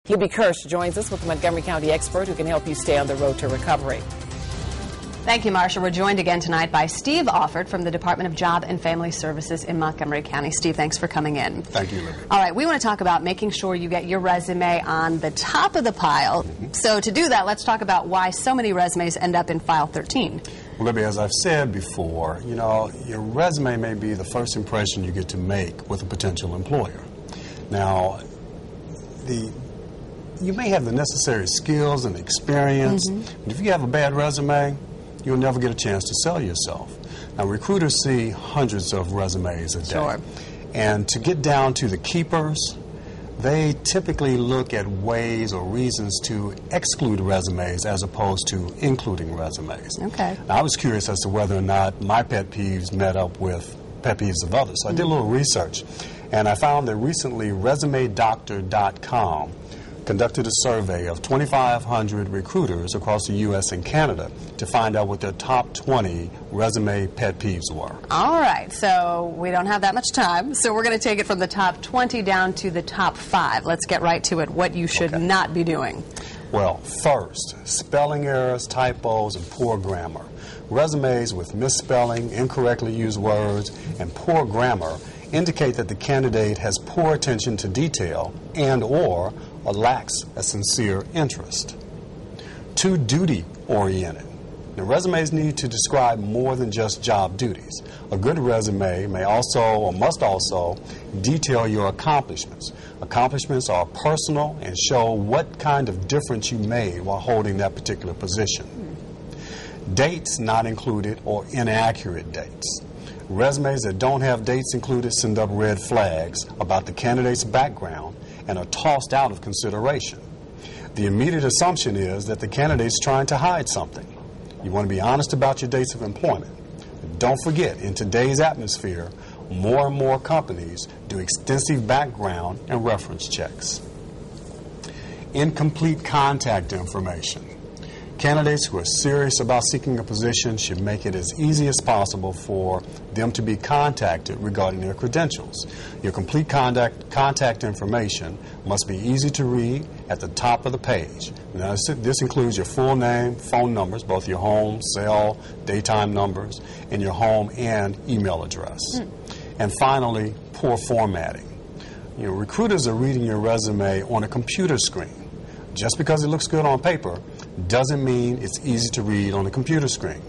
Libby Kirsch joins us with the Montgomery County expert who can help you stay on the road to recovery. Thank you, Marsha. We're joined again tonight by Steve Offord from the Department of Job and Family Services in Montgomery County. Steve, thanks for coming in. Thank you, Libby. All right, we want to talk about making sure you get your resume on the top of the pile. So to do that, let's talk about why so many resumes end up in file 13. Well, Libby, as I've said before, your resume may be the first impression you get to make with a potential employer. Now, you may have the necessary skills and experience, but if you have a bad resume, you'll never get a chance to sell yourself. Now, recruiters see hundreds of resumes a day. Sure. And to get down to the keepers, they typically look at ways or reasons to exclude resumes as opposed to including resumes. Okay. Now, I was curious as to whether or not my pet peeves met up with pet peeves of others. So I did a little research, and I found that recently ResumeDoctor.com conducted a survey of 2,500 recruiters across the U.S. and Canada to find out what their top 20 resume pet peeves were. All right, so we don't have that much time, so we're going to take it from the top 20 down to the top 5. Let's get right to it, what you should not be doing. Well, first, spelling errors, typos, and poor grammar. Resumes with misspelling, incorrectly used words, and poor grammar indicate that the candidate has poor attention to detail and/or lacks a sincere interest. Too duty-oriented. Now, resumes need to describe more than just job duties. A good resume may also or must also detail your accomplishments. Accomplishments are personal and show what kind of difference you made while holding that particular position. Dates not included or inaccurate dates. Resumes that don't have dates included send up red flags about the candidate's background and are tossed out of consideration. The immediate assumption is that the candidate's trying to hide something. You want to be honest about your dates of employment. Don't forget, in today's atmosphere, more and more companies do extensive background and reference checks. Incomplete contact information. Candidates who are serious about seeking a position should make it as easy as possible for them to be contacted regarding their credentials. Your complete contact information must be easy to read at the top of the page. Now, this includes your full name, phone numbers, both your home, cell, daytime numbers, and your home and email address. And finally, poor formatting. Recruiters are reading your resume on a computer screen. Just because it looks good on paper doesn't mean it's easy to read on a computer screen.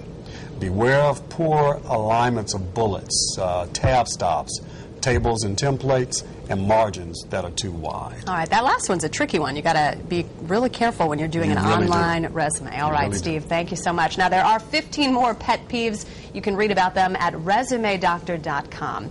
Beware of poor alignments of bullets, tab stops, tables and templates, and margins that are too wide. All right, that last one's a tricky one. You got to be really careful when you're doing an online resume. All right, Steve, thank you so much. Now, there are 15 more pet peeves. You can read about them at ResumeDoctor.com.